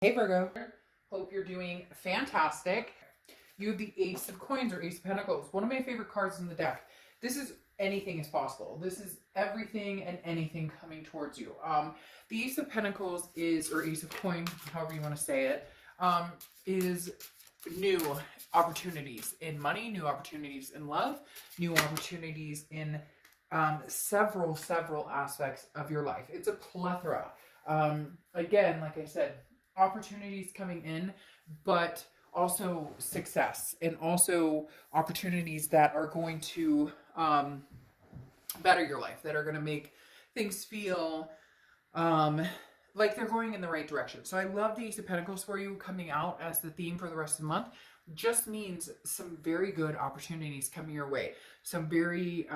Hey Virgo, hope you're doing fantastic. You have the Ace of Coins or Ace of Pentacles, one of my favorite cards in the deck. This is anything is possible. This is everything and anything coming towards you. The Ace of Pentacles is, or Ace of Coins, however you want to say it, is new opportunities in money, new opportunities in love, new opportunities in several aspects of your life. It's a plethora. Again, like I said, opportunities coming in, but also success and also opportunities that are going to better your life, that are going to make things feel like they're going in the right direction. So I love the Ace of Pentacles for you coming out as the theme for the rest of the month. Just means some very good opportunities coming your way, some very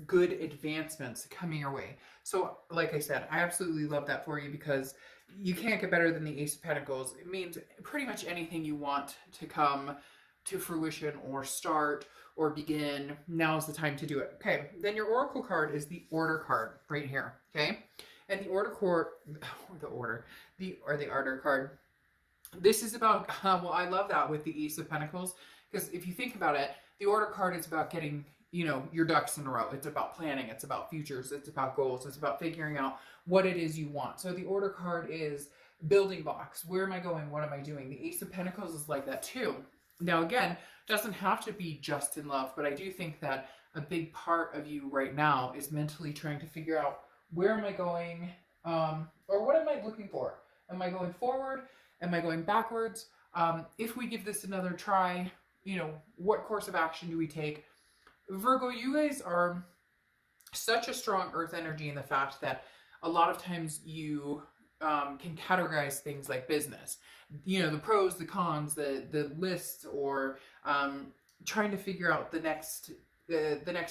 good advancements coming your way. So like I said, I absolutely love that for you because you can't get better than the Ace of Pentacles. It means pretty much anything you want to come to fruition or start or begin, now's the time to do it. Okay, then your Oracle card is the Order card right here, okay? And the Order card, this is about, well, I love that with the Ace of Pentacles, because if you think about it, the Order card is about getting, you know, your ducks in a row. It's about planning. It's about futures. It's about goals. It's about figuring out what it is you want. So the Order card is building blocks. Where am I going? What am I doing? The Ace of Pentacles is like that too. Now, again, doesn't have to be just in love, but I do think that a big part of you right now is mentally trying to figure out where am I going, or what am I looking for? Am I going forward? Am I going backwards? If we give this another try, you know, what course of action do we take? Virgo, you guys are such a strong earth energy in the fact that a lot of times you can categorize things like business. You know, the pros, the cons, the lists, or trying to figure out the next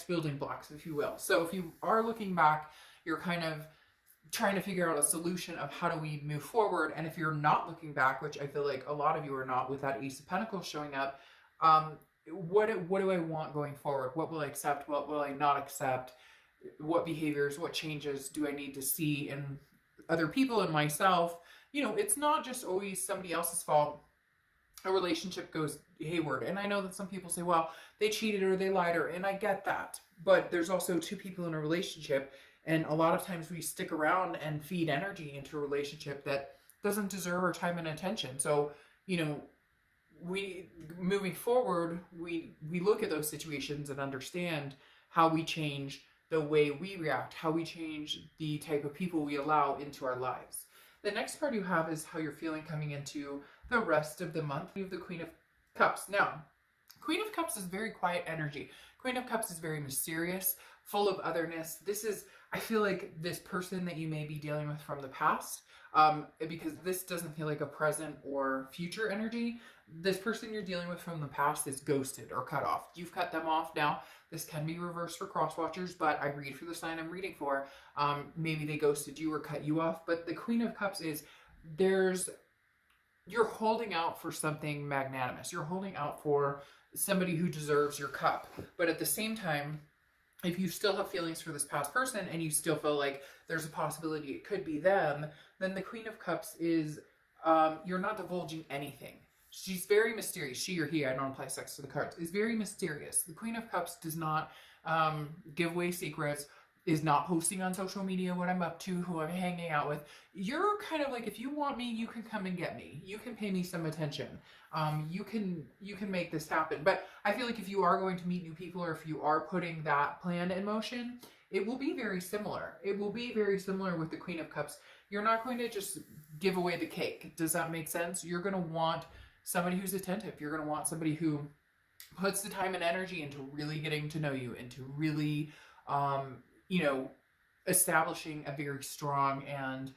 building blocks, if you will. So if you are looking back, you're kind of trying to figure out a solution of how do we move forward. And if you're not looking back, which I feel like a lot of you are not with that Ace of Pentacles showing up, what do I want going forward? What will I accept? What will I not accept? What behaviors, what changes do I need to see in other people and myself? You know, it's not just always somebody else's fault. A relationship goes hayward. And I know that some people say, well, they cheated or they lied, and I get that. But there's also two people in a relationship. And a lot of times we stick around and feed energy into a relationship that doesn't deserve our time and attention. So, you know, moving forward, we look at those situations and understand how we change the way we react, how we change the type of people we allow into our lives. The next card you have is how you're feeling coming into the rest of the month. You have the Queen of Cups. Now, Queen of Cups is very quiet energy. Queen of Cups is very mysterious, full of otherness. This is, I feel like, this person that you may be dealing with from the past, because this doesn't feel like a present or future energy. This person you're dealing with from the past is ghosted or cut off. You've cut them off now. This can be reversed for cross watchers, but I read for the sign I'm reading for. Maybe they ghosted you or cut you off. But the Queen of Cups is, you're holding out for something magnanimous. You're holding out for somebody who deserves your cup. But at the same time, if you still have feelings for this past person and you still feel like there's a possibility it could be them, then the Queen of Cups is, you're not divulging anything. She's very mysterious. She or he, I don't apply sex to the cards, is very mysterious. The Queen of Cups does not give away secrets, is not posting on social media what I'm up to, who I'm hanging out with. You're kind of like, if you want me, you can come and get me. You can pay me some attention. You can make this happen. But I feel like if you are going to meet new people, or if you are putting that plan in motion, it will be very similar. It will be very similar with the Queen of Cups. You're not going to just give away the cake. Does that make sense? You're going to want somebody who's attentive. You're going to want somebody who puts the time and energy into really getting to know you, into really, you know, establishing a very strong and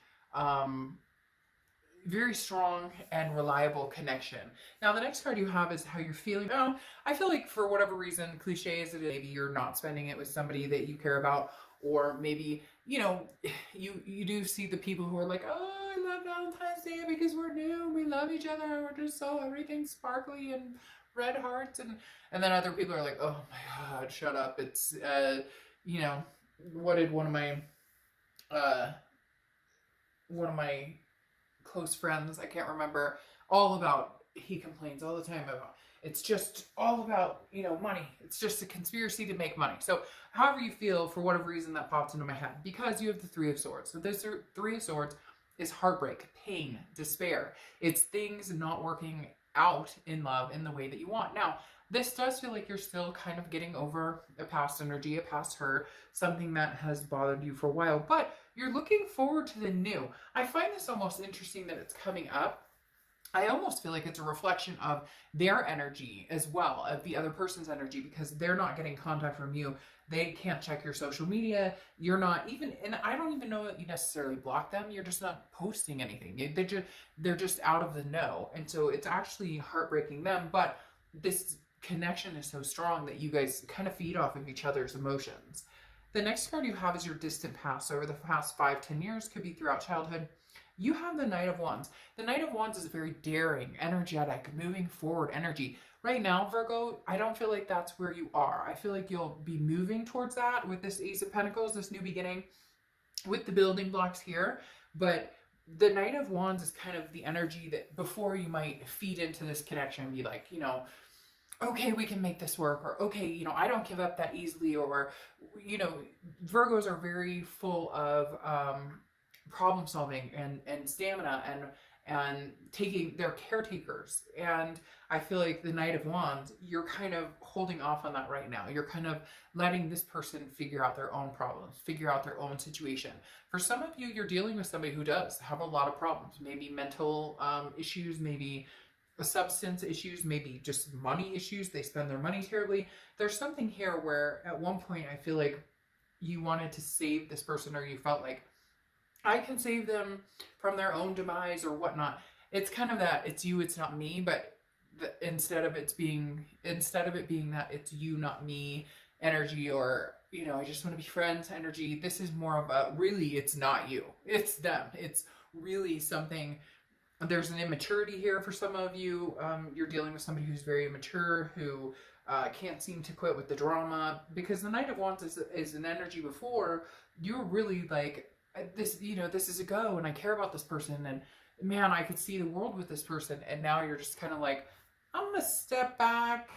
reliable connection. Now, the next card you have is how you're feeling. Now, I feel like for whatever reason, cliche as it is, maybe you're not spending it with somebody that you care about, or maybe, you know, you do see the people who are like, oh, I love Valentine's Day because we're new, we love each other, we're just so everything's sparkly and red hearts, and then other people are like, oh my God, shut up. It's you know, what did one of my close friends, I can't remember, all about, he complains all the time about, it's just all about, you know, money. It's just a conspiracy to make money. So however you feel, for whatever reason that pops into my head, because you have the Three of Swords. So this Three of Swords is heartbreak, pain, despair. It's things not working out in love in the way that you want. Now, this does feel like you're still kind of getting over a past energy, a past hurt, something that has bothered you for a while, but you're looking forward to the new. I find this almost interesting that it's coming up. I almost feel like it's a reflection of their energy as well, of the other person's energy, because they're not getting contact from you. They can't check your social media. You're not even, and I don't even know that you necessarily block them. You're just not posting anything. They're just out of the know. And so it's actually heartbreaking them, but this connection is so strong that you guys kind of feed off of each other's emotions. The next card you have is your distant past. So over the past 5-10 years, could be throughout childhood. You have the Knight of Wands. The Knight of Wands is very daring, energetic, moving forward energy. Right now, Virgo, I don't feel like that's where you are. I feel like you'll be moving towards that with this Ace of Pentacles, this new beginning, with the building blocks here. But the Knight of Wands is kind of the energy that before you might feed into this connection and be like, you know, okay, we can make this work, or okay, you know, I don't give up that easily, or, you know, Virgos are very full of problem solving and stamina and taking, they're caretakers. And I feel like the Knight of Wands, you're kind of holding off on that right now. You're kind of letting this person figure out their own problems, figure out their own situation. For some of you, you're dealing with somebody who does have a lot of problems, maybe mental issues, maybe substance issues, maybe just money issues. They spend their money terribly. There's something here where at one point I feel like you wanted to save this person, or you felt like, I can save them from their own demise or whatnot. It's kind of that it's you, it's not me, but instead of it being that it's you, not me energy, or, you know, I just want to be friends energy, this is more of a, really, it's not you, it's them. It's really something. There's an immaturity here for some of you. You're dealing with somebody who's very immature, who can't seem to quit with the drama, because the Knight of Wands is an energy before you're really like, this, you know, this is a go, and I care about this person, and man, I could see the world with this person. And now you're just kind of like, I'm gonna step back,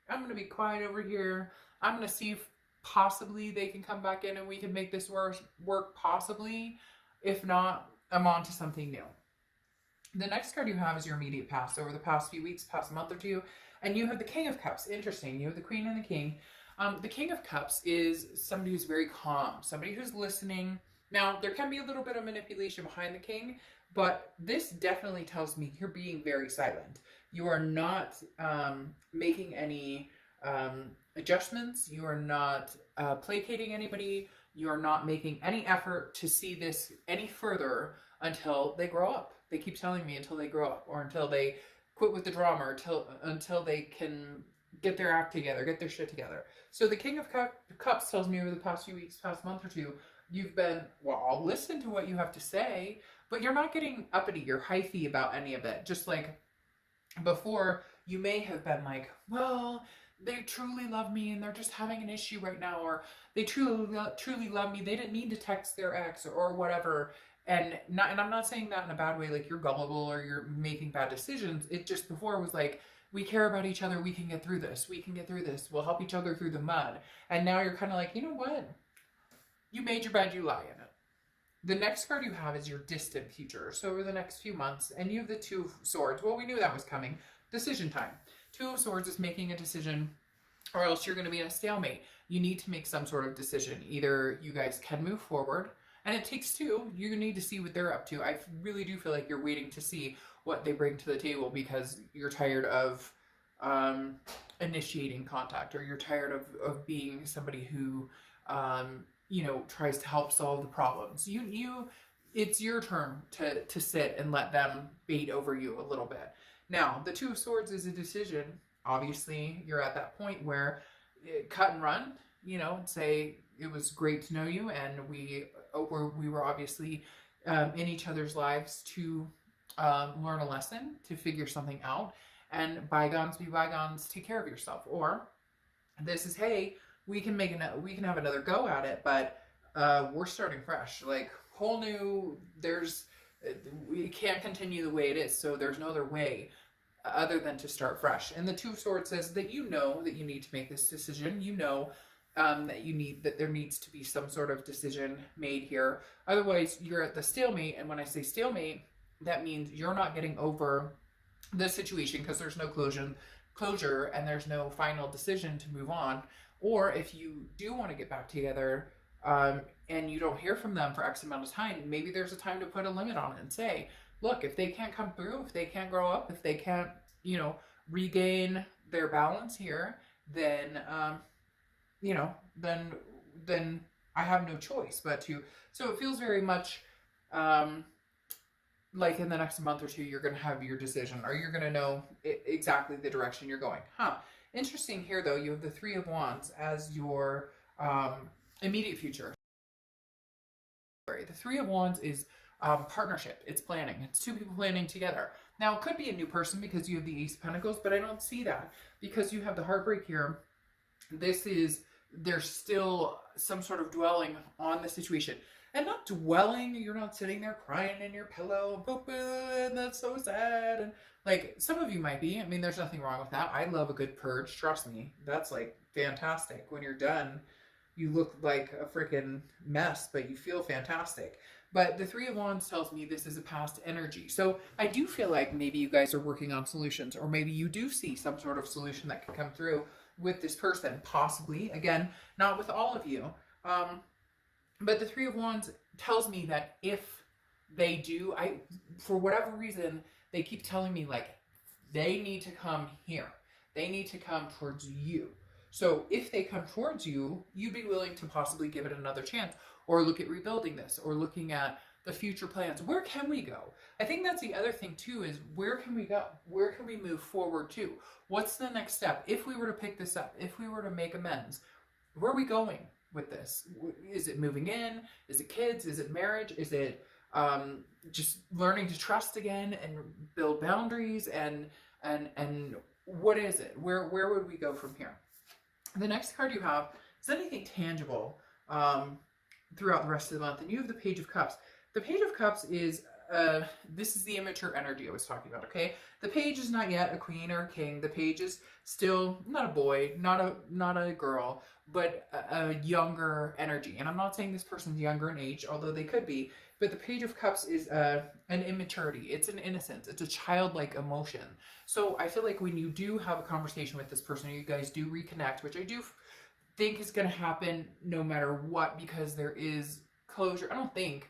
I'm gonna be quiet over here, I'm gonna see if possibly they can come back in and we can make this work possibly. If not, I'm on to something new. The next card you have is your immediate past, over the past few weeks, past month or two, and you have the King of Cups. Interesting. You have the Queen and the King. The King of Cups is somebody who's very calm, somebody who's listening. Now, there can be a little bit of manipulation behind the King, but this definitely tells me you're being very silent. You are not making any adjustments. You are not placating anybody. You are not making any effort to see this any further until they grow up. They keep telling me until they grow up, or until they quit with the drama, or until they can get their act together, get their shit together. So the King of Cups tells me over the past few weeks, past month or two, you've been, well, I'll listen to what you have to say, but you're not getting uppity or hyphy about any of it. Just like before, you may have been like, well, they truly love me and they're just having an issue right now, or they truly love me, they didn't mean to text their ex, or whatever. And I'm not saying that in a bad way, like you're gullible or you're making bad decisions. It just before was like, we care about each other, we can get through this, we'll help each other through the mud. And now you're kind of like, you know what? You made your bed, you lie in it. The next card you have is your distant future. So over the next few months, and you have the Two of Swords. Well, we knew that was coming. Decision time. Two of Swords is making a decision, or else you're going to be in a stalemate. You need to make some sort of decision. Either you guys can move forward, and it takes two. You need to see what they're up to. I really do feel like you're waiting to see what they bring to the table, because you're tired of initiating contact, or you're tired of being somebody who you know, tries to help solve the problems. It's your turn to sit and let them bait over you a little bit. Now, the Two of Swords is a decision. Obviously, you're at that point where cut and run, you know, say, it was great to know you, and we were obviously in each other's lives to learn a lesson, to figure something out, and bygones be bygones, take care of yourself. Or this is, hey, we can have another go at it, but we're starting fresh, like whole new, there's We can't continue the way it is. So there's no other way other than to start fresh. And the Two of Swords says that you know that you need to make this decision. You know that there needs to be some sort of decision made here. Otherwise, you're at the stalemate. And when I say stalemate, that means you're not getting over the situation because there's no closure and there's no final decision to move on. Or if you do want to get back together, and you don't hear from them for X amount of time, maybe there's a time to put a limit on it and say, look, if they can't come through, if they can't grow up, if they can't, you know, regain their balance here, then, you know, then I have no choice but to. So it feels very much like in the next month or two, you're going to have your decision, or you're going to know exactly the direction you're going. Interesting here, though, you have the Three of Wands as your immediate future. The Three of Wands is partnership. It's planning. It's two people planning together. Now, it could be a new person because you have the Ace of Pentacles, but I don't see that because you have the heartbreak here. There's still some sort of dwelling on the situation. And not dwelling, you're not sitting there crying in your pillow, and that's so sad. And like, some of you might be. I mean, there's nothing wrong with that. I love a good purge. Trust me. That's like fantastic. When you're done, you look like a freaking mess, but you feel fantastic. But the Three of Wands tells me this is a past energy. So I do feel like maybe you guys are working on solutions, or maybe you do see some sort of solution that could come through with this person, possibly. Again, not with all of you. But the Three of Wands tells me that if they do, for whatever reason, they keep telling me like they need to come here. They need to come towards you. So if they come towards you, you'd be willing to possibly give it another chance, or look at rebuilding this, or looking at the future plans. Where can we go? I think that's the other thing too, is where can we go? Where can we move forward to? What's the next step? If we were to pick this up, if we were to make amends, where are we going with this? Is it moving in? Is it kids? Is it marriage? Is it just learning to trust again and build boundaries? And what is it? Where would we go from here? The next card you have is anything tangible throughout the rest of the month. And you have the Page of Cups. The Page of Cups is, this is the immature energy I was talking about, okay? The page is not yet a queen or a king. The page is still not a boy, not a girl, but a younger energy. And I'm not saying this person's younger in age, although they could be. But the Page of Cups is an immaturity. It's an innocence. It's a childlike emotion. So I feel like when you do have a conversation with this person, you guys do reconnect, which I do think is going to happen no matter what, because there is closure. I don't think.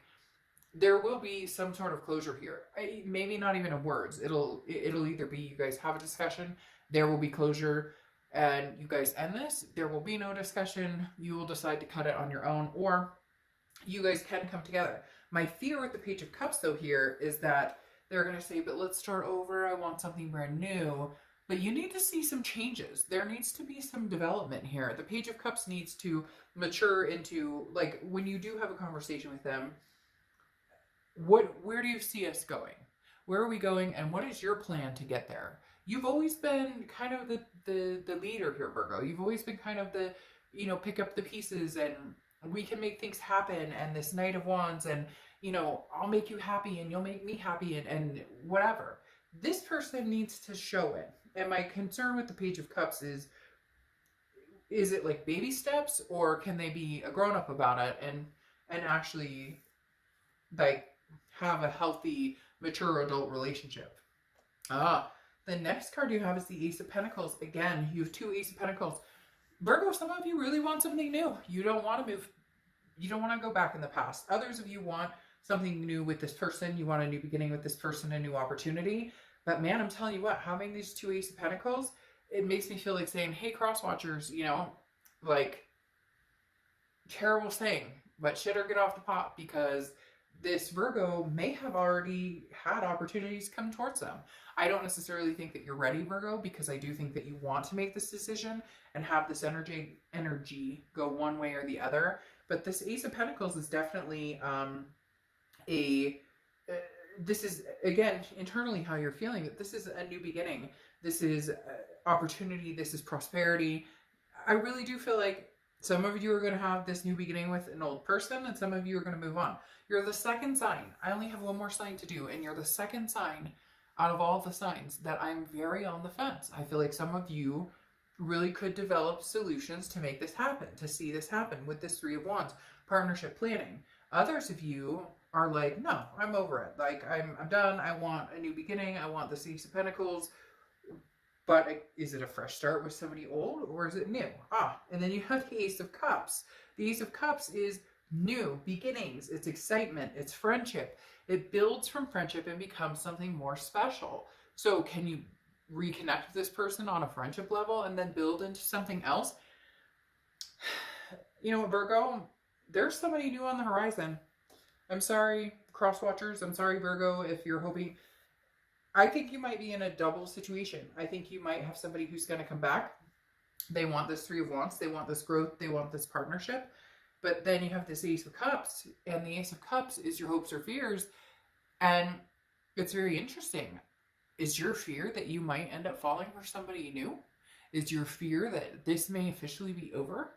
There will be some sort of closure here. Maybe not even in words. It'll either be you guys have a discussion, there will be closure, and you guys end this. There will be no discussion. You will decide to cut it on your own, or you guys can come together. My fear with the Page of Cups, though, here is that they're going to say, but let's start over. I want something brand new. But you need to see some changes. There needs to be some development here. The Page of Cups needs to mature into, like, when you do have a conversation with them, where do you see us going? Where are we going, and what is your plan to get there? You've always been kind of the leader here, Virgo. You've always been kind of the, you know, pick up the pieces and we can make things happen, and this Knight of Wands, and, you know, I'll make you happy and you'll make me happy, and whatever. This person needs to show it. And my concern with the Page of Cups is it like baby steps, or can they be a grown-up about it and actually like have a healthy, mature adult relationship? The next card you have is the Ace of Pentacles. Again, you have two Ace of Pentacles. Virgo, some of you really want something new. You don't want to move. You don't want to go back in the past. Others of you want something new with this person. You want a new beginning with this person, a new opportunity. But man, I'm telling you what, having these two Ace of Pentacles, it makes me feel like saying, hey, cross-watchers, you know, like, terrible saying, but shit or get off the pot, because this Virgo may have already had opportunities come towards them. I don't necessarily think that you're ready, Virgo, because I do think that you want to make this decision and have this energy go one way or the other. But this Ace of Pentacles is definitely this is, again, internally how you're feeling. That this is a new beginning. This is opportunity. This is prosperity. I really do feel like Some of you are going to have this new beginning with an old person, and some of you are going to move on. You're the second sign. I only have one more sign to do, and you're the second sign out of all the signs that I'm very on the fence. I feel like some of you really could develop solutions to make this happen, to see this happen with this Three of Wands, partnership planning. Others of you are like, no, I'm over it. Like, I'm done. I want a new beginning. I want the Ace of Pentacles. But is it a fresh start with somebody old, or is it new? And then you have the Ace of Cups. The Ace of Cups is new beginnings. It's excitement. It's friendship. It builds from friendship and becomes something more special. So can you reconnect with this person on a friendship level and then build into something else? You know what, Virgo? There's somebody new on the horizon. I'm sorry, cross watchers. I'm sorry, Virgo, if you're hoping. I think you might be in a double situation. I think you might have somebody who's going to come back. They want this Three of Wands. They want this growth. They want this partnership. But then you have this Ace of Cups. And the Ace of Cups is your hopes or fears. And it's very interesting. Is your fear that you might end up falling for somebody new? Is your fear that this may officially be over?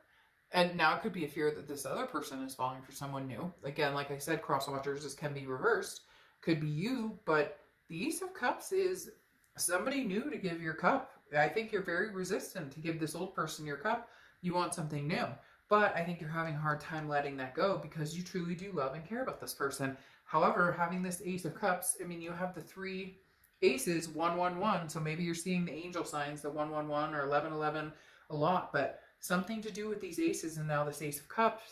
And now it could be a fear that this other person is falling for someone new. Again, like I said, cross watchers, this can be reversed. Could be you, but the Ace of Cups is somebody new to give your cup. I think you're very resistant to give this old person your cup. You want something new. But I think you're having a hard time letting that go because you truly do love and care about this person. However, having this Ace of Cups, I mean, you have the three aces, 111. So maybe you're seeing the angel signs, the 111 or 1111 a lot. But something to do with these aces and now this Ace of Cups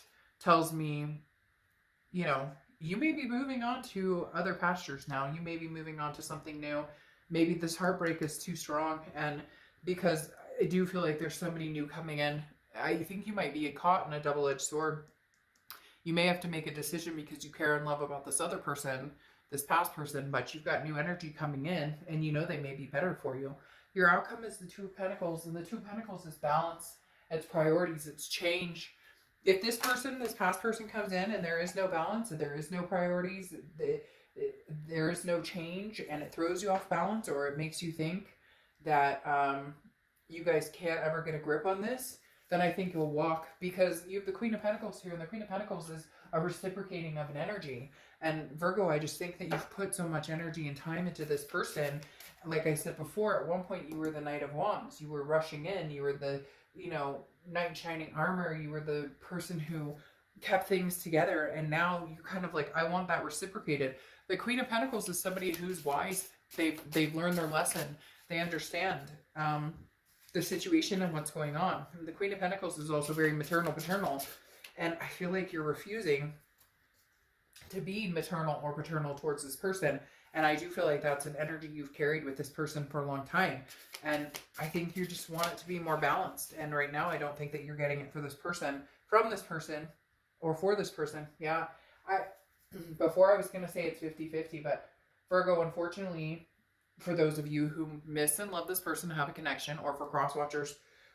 tells me, you know, you may be moving on to other pastures now. You may be moving on to something new. Maybe this heartbreak is too strong. And because I do feel like there's somebody new coming in, I think you might be caught in a double-edged sword. You may have to make a decision because you care and love about this other person, this past person, but you've got new energy coming in and you know they may be better for you. Your outcome is the Two of Pentacles, and the Two of Pentacles is balance. It's priorities. It's change. If this person, this past person comes in and there is no balance and there is no priorities, there is no change, and it throws you off balance, or it makes you think that you guys can't ever get a grip on this, then I think you'll walk, because you have the Queen of Pentacles here, and the Queen of Pentacles is a reciprocating of an energy. And Virgo, I just think that you've put so much energy and time into this person. Like I said before, at one point you were the Knight of Wands. You were rushing in. You were the, you know, knight in shining armor. You were the person who kept things together. And now you're kind of like, I want that reciprocated. The Queen of Pentacles is somebody who's wise. They've learned their lesson. They understand the situation and what's going on. The Queen of Pentacles is also very maternal, paternal. And I feel like you're refusing to be maternal or paternal towards this person. And I do feel like that's an energy you've carried with this person for a long time. And I think you just want it to be more balanced. And right now, I don't think that you're getting it for this person, from this person, or for this person. Yeah, before I was going to say it's 50-50, but Virgo, unfortunately, for those of you who miss and love this person, have a connection, or for cross watchers,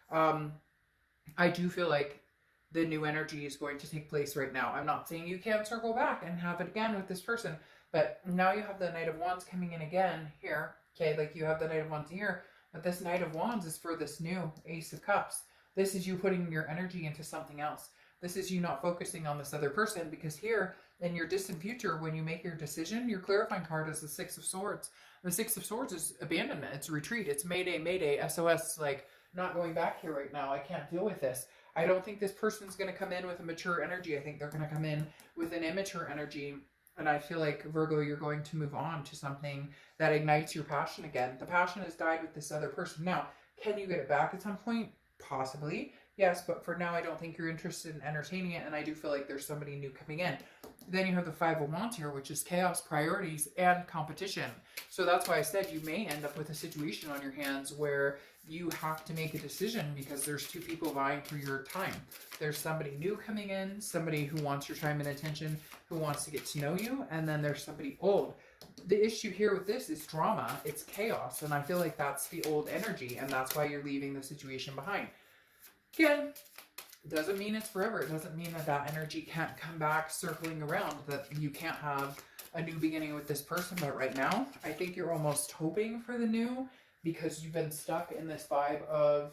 I do feel like the new energy is going to take place right now. I'm not saying you can't circle back and have it again with this person, but now you have the Knight of Wands coming in again here. Okay, like you have the Knight of Wands here, but this Knight of Wands is for this new Ace of Cups. This is you putting your energy into something else. This is you not focusing on this other person, because here in your distant future, when you make your decision, your clarifying card is the Six of Swords. The Six of Swords is abandonment. It's retreat. It's Mayday, Mayday, SOS, like not going back here right now. I can't deal with this. I don't think this person's going to come in with a mature energy. I think they're going to come in with an immature energy. And I feel like, Virgo, you're going to move on to something that ignites your passion again. The passion has died with this other person. Now, can you get it back at some point? Possibly. Yes, but for now, I don't think you're interested in entertaining it. And I do feel like there's somebody new coming in. Then you have the Five of Wands here, which is chaos, priorities, and competition. So that's why I said you may end up with a situation on your hands where you have to make a decision because there's two people vying for your time. There's somebody new coming in, somebody who wants your time and attention, who wants to get to know you, and then there's somebody old. The issue here with this is drama. It's chaos, and I feel like that's the old energy, and that's why you're leaving the situation behind. Again, doesn't mean it's forever. It doesn't mean that that energy can't come back circling around, that you can't have a new beginning with this person. But right now, I think you're almost hoping for the new, because you've been stuck in this vibe of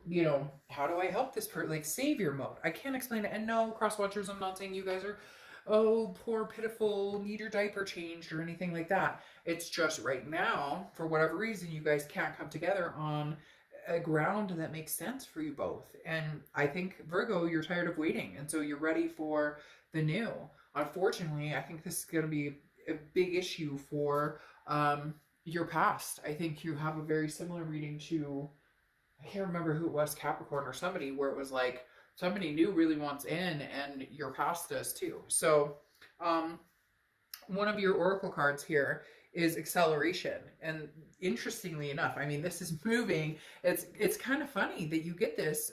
you know, how do I help this person? Like savior mode. I can't explain it. And no, cross watchers, I'm not saying you guys are, oh, poor, pitiful, need your diaper changed or anything like that. It's just right now, for whatever reason, you guys can't come together on a ground that makes sense for you both. And I think, Virgo, you're tired of waiting. And so you're ready for the new. Unfortunately, I think this is going to be a big issue for your past. I think you have a very similar reading to, I can't remember who it was, Capricorn or somebody, where it was like somebody new really wants in and your past does too. So one of your oracle cards here is acceleration. And interestingly enough, I mean, this is moving. It's kind of funny that you get this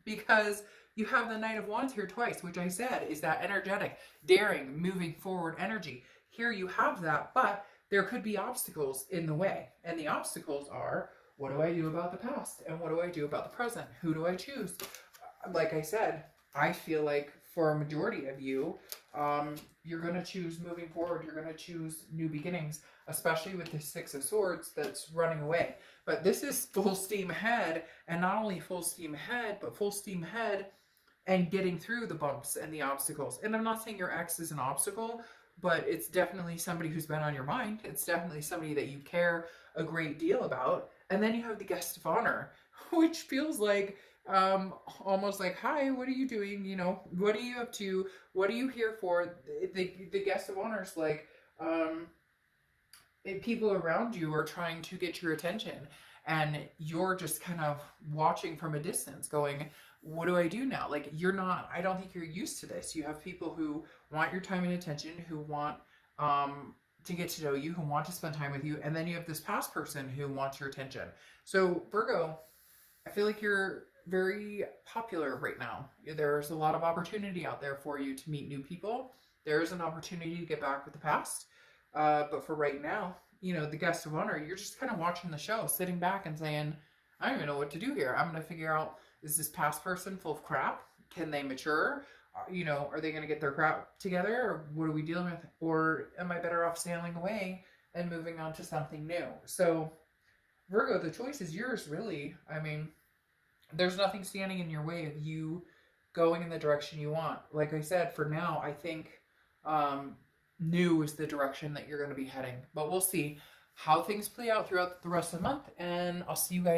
because you have the Knight of Wands here twice, which I said is that energetic, daring, moving forward energy. Here you have that, but there could be obstacles in the way. And the obstacles are, what do I do about the past? And what do I do about the present? Who do I choose? Like I said, I feel like for a majority of you, you're going to choose moving forward. You're going to choose new beginnings, especially with the Six of Swords that's running away. But this is full steam ahead, and not only full steam ahead, but full steam ahead and getting through the bumps and the obstacles. And I'm not saying your ex is an obstacle, but it's definitely somebody who's been on your mind. It's definitely somebody that you care a great deal about. And then you have the Guest of Honor, which feels like almost like, hi, what are you doing? You know, what are you up to? What are you here for? The Guest of Honor is like, people around you are trying to get your attention, and you're just kind of watching from a distance going, what do I do now? Like, you're not, I don't think you're used to this. You have people who want your time and attention, who want to get to know you, who want to spend time with you, and then you have this past person who wants your attention. So Virgo, I feel like you're very popular right now. There's a lot of opportunity out there for you to meet new people. There's an opportunity to get back with the past. But for right now, you know, the Guest of Honor, you're just kind of watching the show, sitting back and saying, I don't even know what to do here. I'm going to figure out, is this past person full of crap? Can they mature? You know, are they going to get their crap together? Or what are we dealing with? Or am I better off sailing away and moving on to something new? So Virgo, the choice is yours, really. I mean, there's nothing standing in your way of you going in the direction you want. Like I said, for now, I think new is the direction that you're going to be heading. But we'll see how things play out throughout the rest of the month. And I'll see you guys